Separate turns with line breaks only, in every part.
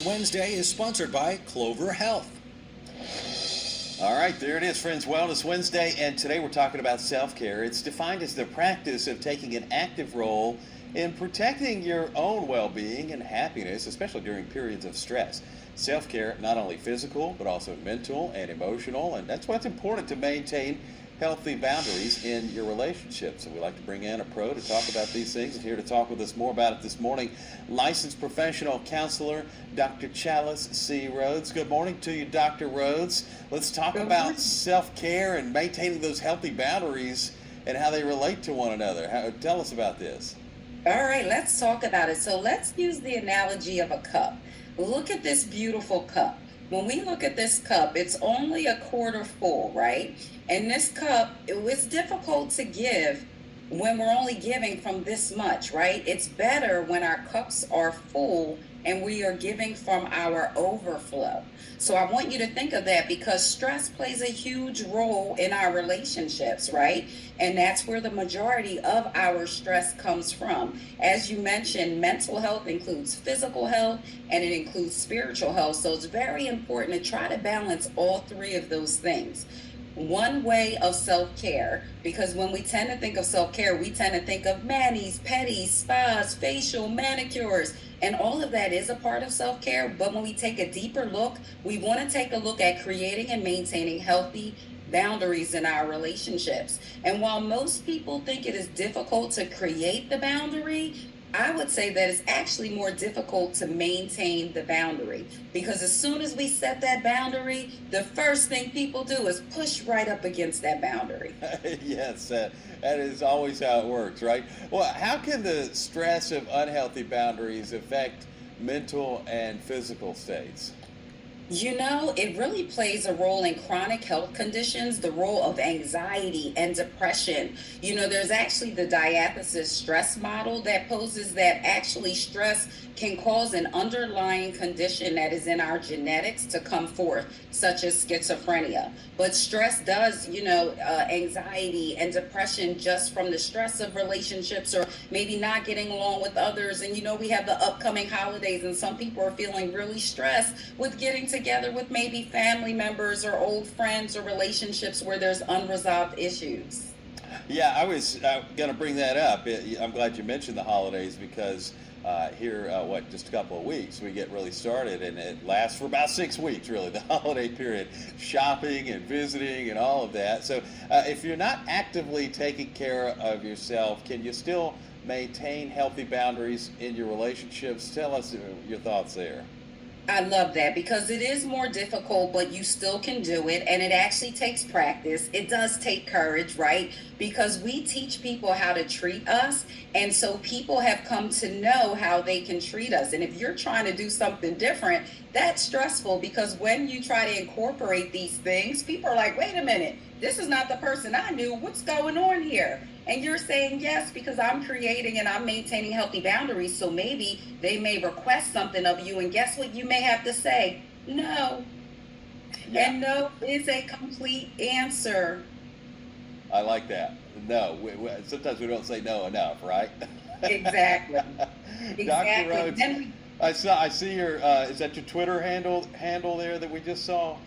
Wednesday is sponsored by Clover Health.
All right, there it is, friends. Wellness Wednesday, and today we're talking about self-care. It's defined as the practice of taking an active role in protecting your own well-being and happiness, especially during periods of stress. Self-care, not only physical, but also mental and emotional, and that's why it's important to maintain healthy boundaries in your relationships. So we like to bring in a pro to talk about these things, and here to talk with us more about it this morning, licensed professional counselor, Dr. Chalice C. Rhodes. Good morning to you, Dr. Rhodes. Let's talk about self-care and maintaining those healthy boundaries and how they relate to one another. Tell us about this.
All right, let's talk about it. So let's use the analogy of a cup. Look at this beautiful cup. When we look at this cup, it's only a quarter full, right? And this cup, it was difficult to give when we're only giving from this much, right? It's better when our cups are full and we are giving from our overflow. So I want you to think of that because stress plays a huge role in our relationships, right? And that's where the majority of our stress comes from. As you mentioned, mental health includes physical health and it includes spiritual health. So it's very important to try to balance all three of those things. One way of self-care, because when we tend to think of self-care, we tend to think of manis, pedis, spas, facial, manicures, and all of that is a part of self-care. But when we take a deeper look, we want to take a look at creating and maintaining healthy boundaries in our relationships. And while most people think it is difficult to create the boundary, I would say that it's actually more difficult to maintain the boundary because as soon as we set that boundary, the first thing people do is push right up against that boundary.
Yes, that is always how it works, right? Well, how can the stress of unhealthy boundaries affect mental and physical states?
You know, it really plays a role in chronic health conditions, the role of anxiety and depression. You know, there's actually the diathesis stress model that poses that actually stress can cause an underlying condition that is in our genetics to come forth, such as schizophrenia. But stress does, anxiety and depression just from the stress of relationships or maybe not getting along with others. And, we have the upcoming holidays and some people are feeling really stressed with getting together with maybe family members or old friends or relationships where there's unresolved issues.
Yeah, I was going to bring that up. I'm glad you mentioned the holidays because here, just a couple of weeks, we get really started, and it lasts for about 6 weeks, really, the holiday period, shopping and visiting and all of that. So if you're not actively taking care of yourself, can you still maintain healthy boundaries in your relationships? Tell us your thoughts there.
I love that because it is more difficult, but you still can do it. And it actually takes practice. It does take courage, right? Because we teach people how to treat us. And so people have come to know how they can treat us. And if you're trying to do something different, that's stressful because when you try to incorporate these things, people are like, wait a minute, this is not the person I knew. What's going on here? And you're saying yes because I'm creating and I'm maintaining healthy boundaries. So maybe they may request something of you. And guess what you may have to say? No.
Yeah.
And no is a complete answer.
I like that. No. Sometimes we don't say no enough, right?
Exactly.
Dr. Rhodes,
Then
I see your, is that your Twitter handle there that we just saw?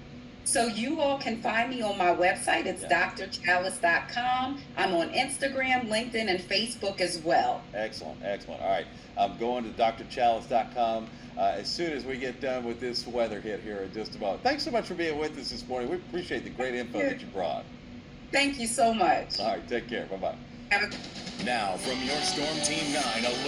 So you all can find me on my website. It's DrChalice.com. I'm on Instagram, LinkedIn, and Facebook as well.
Excellent. All right. I'm going to DrChalice.com as soon as we get done with this weather hit here in just a moment. Thanks so much for being with us this morning. We appreciate the great info that you brought.
Thank you so much.
All right. Take care. Bye-bye.
Have a
Now, from your Storm Team 9 alert.